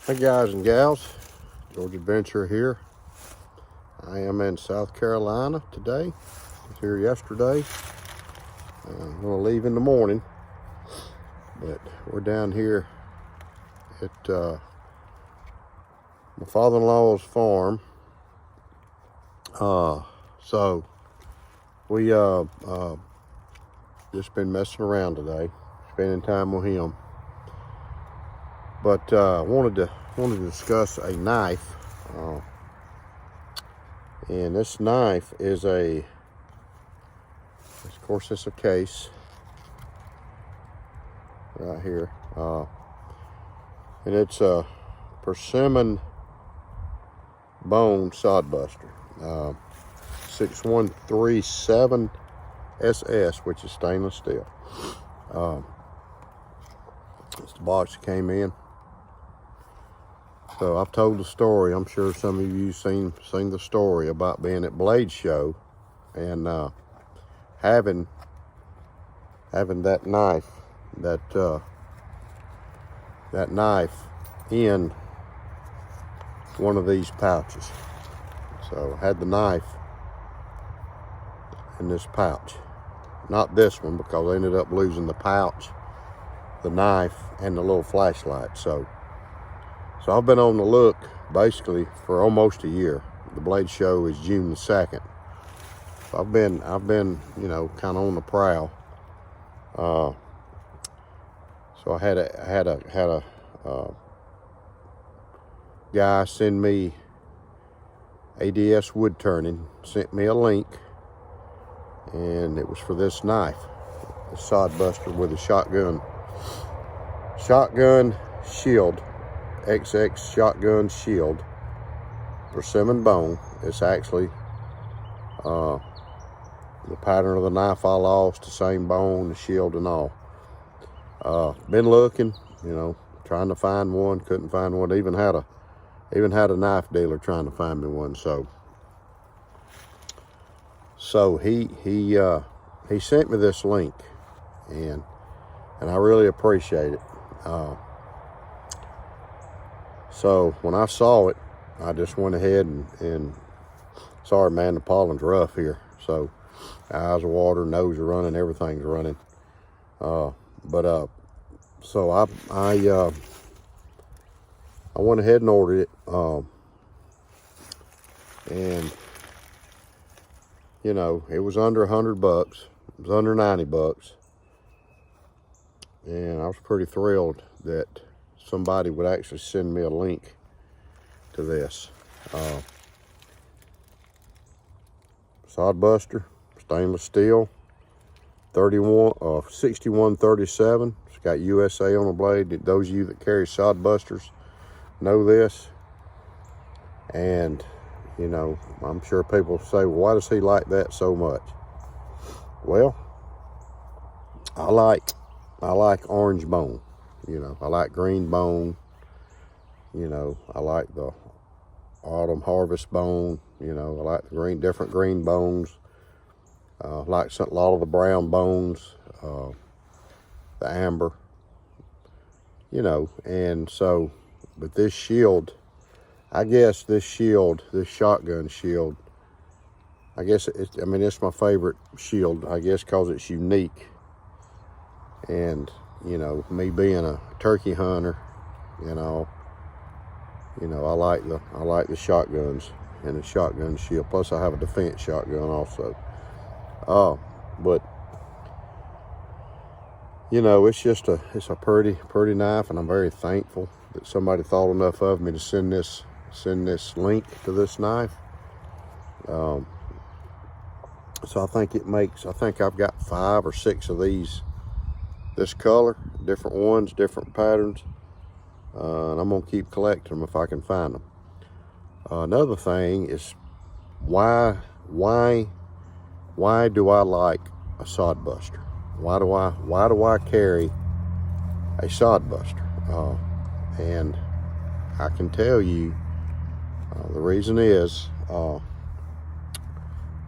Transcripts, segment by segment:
Hey guys and gals, George Adventure here. I am in South Carolina today. I was here yesterday. I'm going to leave in the morning, but we're down here at my father-in-law's farm. So we just been messing around today, spending time with him. But I wanted to discuss a knife, and this knife is of course, it's a case right here, and it's a Persimmon Bone Sodbuster, 6137 SS, which is stainless steel. It's the box that came in. So I've told the story. I'm sure some of you seen the story about being at Blade Show and having that knife in one of these pouches. So I had the knife in this pouch, not this one, because I ended up losing the pouch, the knife, and the little flashlight. So I've been on the look basically for almost a year. The Blade Show is June the 2nd. So I've been, you know, kind of on the prowl. So I had a guy send me ADS Wood Turning, sent me a link, and it was for this knife, the Sodbuster with a shotgun shield. CASEXX shotgun shield, Persimmon bone. It's actually the pattern of the knife I lost, the same bone, the shield and all. Been looking, you know, trying to find one, couldn't find one. Even had a knife dealer trying to find me one. So he sent me this link, and I really appreciate it. So when I saw it, I just went ahead and sorry man, the pollen's rough here. So eyes are watering, nose are running, everything's running. So I went ahead and ordered it. And you know, it was under $100. It was under $90. And I was pretty thrilled that somebody would actually send me a link to this. Sodbuster, stainless steel, 6137. It's got USA on the blade. Those of you that carry Sodbusters know this. And, you know, I'm sure people say, well, why does he like that so much? Well, I like orange bone. You know, I like green bone. You know, I like the autumn harvest bone. You know, I like the different green bones. I like a lot of the brown bones, the amber. You know, and so, but this shield, I guess this shotgun shield, I guess it's my favorite shield, I guess, because it's unique. And you know, me being a turkey hunter, you know, I like the shotguns and the shotgun shield. Plus, I have a defense shotgun also. But you know, it's a pretty knife, and I'm very thankful that somebody thought enough of me to send this link to this knife. So I think I've got 5 or 6 of these. This color, different ones, different patterns, and I'm gonna keep collecting them if I can find them. Another thing is why do I like a Sodbuster? Why do I carry a Sodbuster? And I can tell you the reason is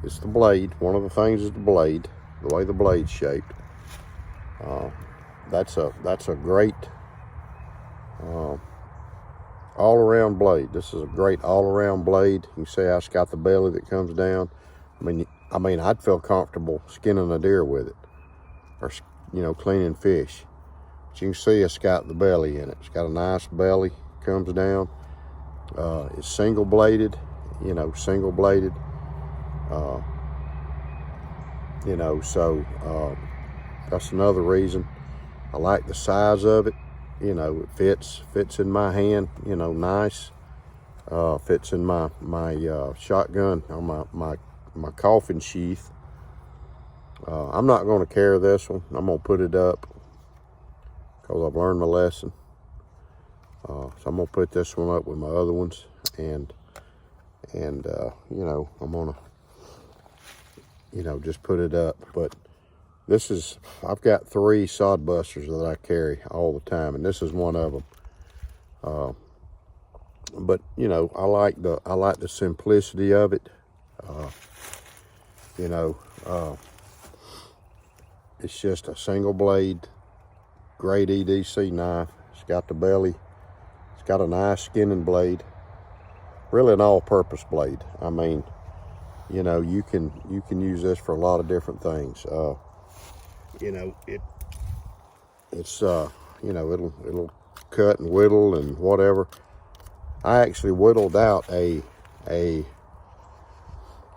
it's the blade. One of the things is the blade, the way the blade's shaped. That's a great all-around blade. This is a great all-around blade. You can see how it's got the belly that comes down. I mean, I'd feel comfortable skinning a deer with it, or, you know, cleaning fish. But you can see it's got the belly in it. It's got a nice belly, comes down. It's single-bladed, you know, single-bladed. You know, so that's another reason I like the size of it. You know, it fits in my hand, you know, nice. Fits in my shotgun, or my coffin sheath. I'm not going to carry this one. I'm going to put it up because I've learned my lesson. So I'm going to put this one up with my other ones, and you know, I'm going to, you know, just put it up. But this is, I've got 3 Sodbusters that I carry all the time, and this is one of them. But you know, I like the simplicity of it. You know, it's just a single blade, great EDC knife. It's got the belly. It's got a nice skinning blade. Really an all-purpose blade. I mean, you know, you can use this for a lot of different things. You know, it's you know, it'll cut and whittle and whatever. I actually whittled out a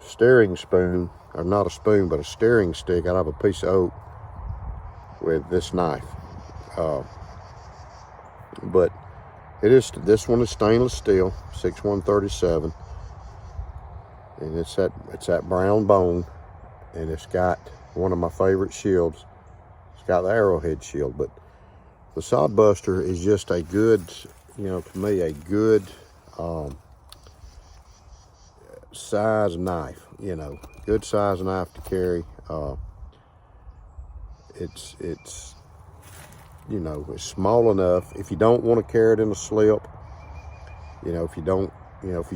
steering spoon, or not a spoon, but a steering stick out of a piece of oak with this knife. But this one is stainless steel, 6137, and it's that brown bone, and it's got one of my favorite shields. It's got the arrowhead shield. But the Sodbuster is just a good, you know, to me, a good size knife. You know, good size knife to carry. It's you know, it's small enough. If you don't want to carry it in a slip, you know, if you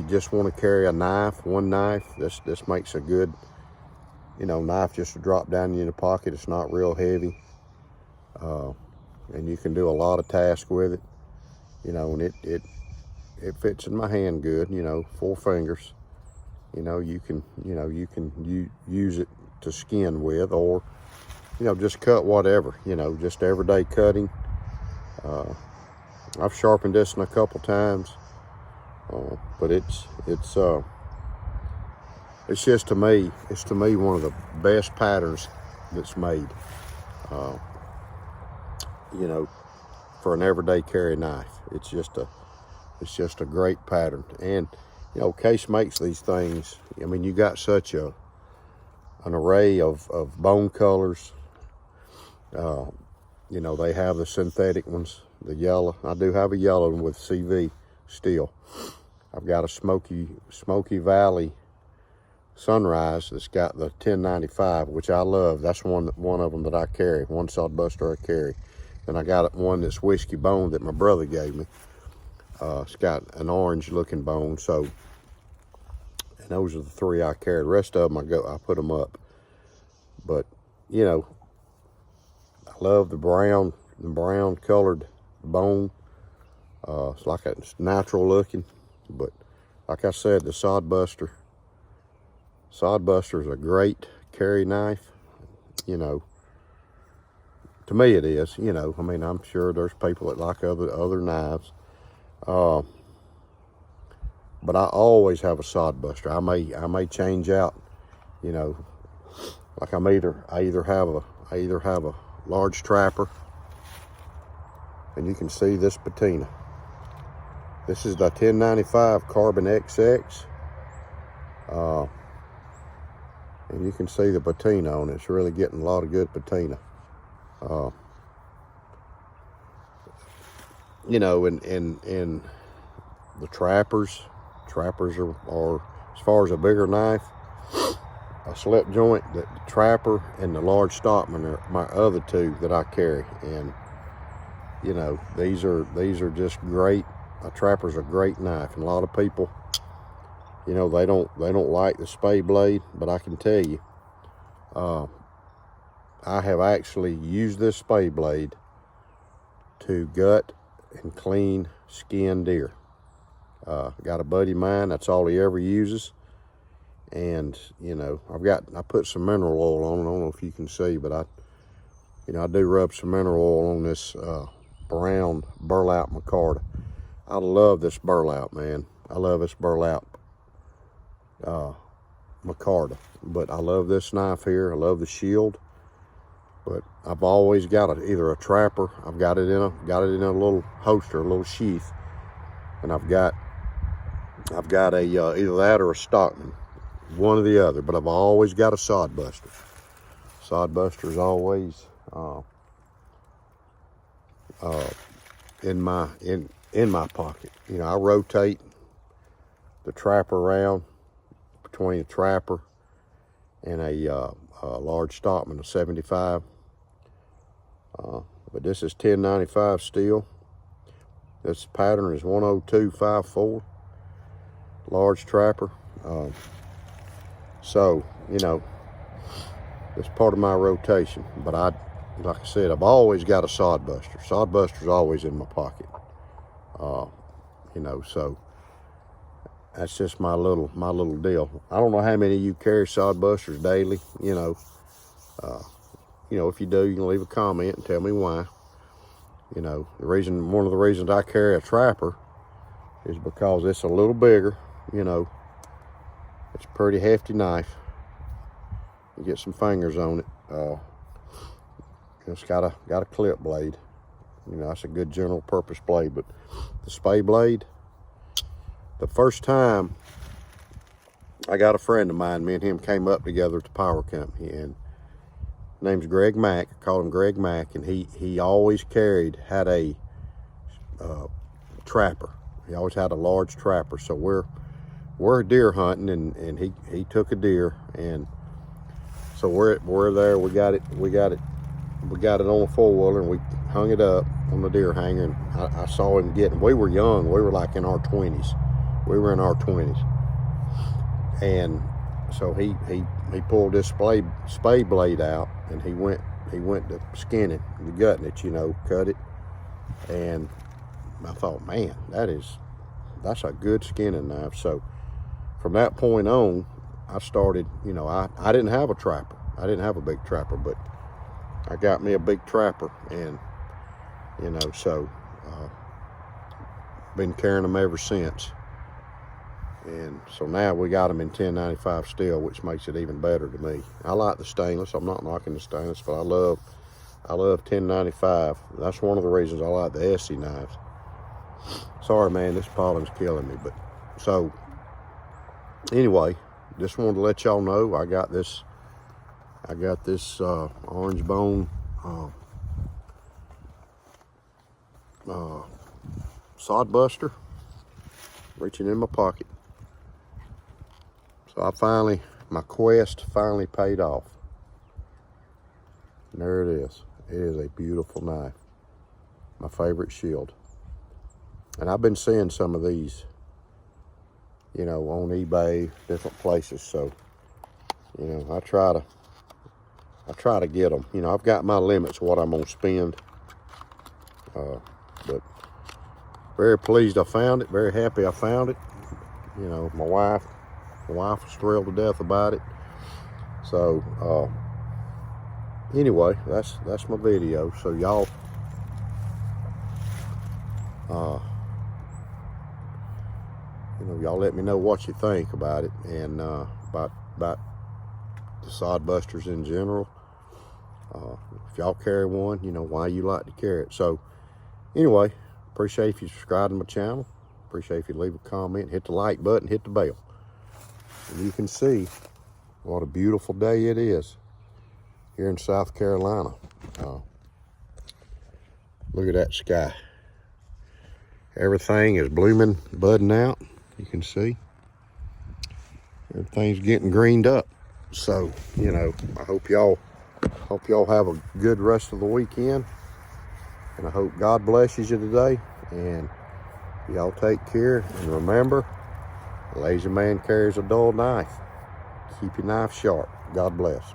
just want to carry a knife, one knife, this makes a good, you know, knife just to drop down in your pocket. It's not real heavy, and you can do a lot of tasks with it. You know, and it fits in my hand good. You know, 4 fingers. You know, you can use it to skin with, or, you know, just cut whatever, you know, just everyday cutting. I've sharpened this a couple times, but it's just, to me, one of the best patterns that's made, you know, for an everyday carry knife. It's just a great pattern. And, you know, Case makes these things. I mean, you got such an array of bone colors. You know, they have the synthetic ones, the yellow. I do have a yellow one with CV still. I've got a Smoky Valley Sunrise that's got the 1095, which I love. That's one of them that I carry, one Sodbuster I carry. Then I got one that's Whiskey Bone that my brother gave me. It's got an orange looking bone. So, and those are the 3 I carry. The rest of them I put them up. But, you know, I love the brown colored bone. It's like it's natural looking. But like I said, the Sodbuster is a great carry knife. You know, to me it is. You know, I mean, I'm sure there's people that like other knives. But I always have a Sodbuster. I may change out, you know, like I either have a large trapper, and you can see this patina. This is the 1095 Carbon XX, and you can see the patina on it. It's really getting a lot of good patina. You know, and the trappers are, as far as a bigger knife, a slip joint, the trapper and the large stockman are my other 2 that I carry. And, you know, these are just great. A trapper's a great knife, and a lot of people, you know, they don't like the spade blade, but I can tell you, I have actually used this spade blade to gut and clean skinned deer. Got a buddy of mine, that's all he ever uses. And, you know, I put some mineral oil on it. I don't know if you can see, but I do rub some mineral oil on this brown burlap micarta. I love this burlap, man. I love this burlap micarta. But I love this knife here. I love the shield. But I've always got either a trapper. I've got it in a little holster, a little sheath, and I've got a either that or a Stockman, one or the other. But I've always got a Sodbuster. Sodbuster is always in my pocket. You know, I rotate the trapper around between a trapper and a large Stockman, a 75. But this is 1095 steel. This pattern is 10254. Large trapper. So, you know, it's part of my rotation. But like I said, I've always got a Sodbuster. Sodbuster's always in my pocket. You know, so that's just my little deal. I don't know how many of you carry Sodbusters daily. You know, if you do, you can leave a comment and tell me why. You know, one of the reasons I carry a trapper is because it's a little bigger. You know, it's a pretty hefty knife. You get some fingers on it. It's got a clip blade. You know, that's a good general purpose blade. But the spade blade, the first time I got a friend of mine, me and him came up together at the power company, and his name's Greg Mack. I call him Greg Mack, and he always had a trapper. He always had a large trapper. So we're deer hunting, and he took a deer, and so we're there. We got it on a 4-wheeler, and we hung it up on the deer hanger. And I saw him we were young. We were like in our 20s. We were in our 20s. And so he pulled this spade blade out, and he went to skinning, the gutting it, you know, cut it. And I thought, man, that's a good skinning knife. So from that point on, I started, you know, I didn't have a trapper. I didn't have a big trapper, but I got me a big trapper, and, you know, so been carrying them ever since. And so now we got them in 1095 steel, which makes it even better to me. I like the stainless. I'm not knocking the stainless, but I love 1095. That's one of the reasons I like the Essie knives. Sorry, man, this pollen's killing me. But so anyway, just wanted to let y'all know I got this orange bone Sodbuster reaching in my pocket. So my quest finally paid off. And there it is. It is a beautiful knife. My favorite shield. And I've been seeing some of these, you know, on eBay, different places. So, you know, I try to get them. You know, I've got my limits of what I'm gonna spend. But very pleased I found it. Very happy I found it. You know, my wife was thrilled to death about it. So anyway, that's my video. So y'all you know, y'all let me know what you think about it, and about the Sodbusters in general. If y'all carry one, you know, why you like to carry it. So anyway, appreciate if you subscribe to my channel. Appreciate if you leave a comment, hit the like button, hit the bell. And you can see what a beautiful day it is here in South Carolina. Look at that sky. Everything is blooming, budding out. You can see everything's getting greened up. So, you know, I hope y'all have a good rest of the weekend, and I hope God blesses you today, and y'all take care. And remember, a lazy man carries a dull knife. Keep your knife sharp. God bless.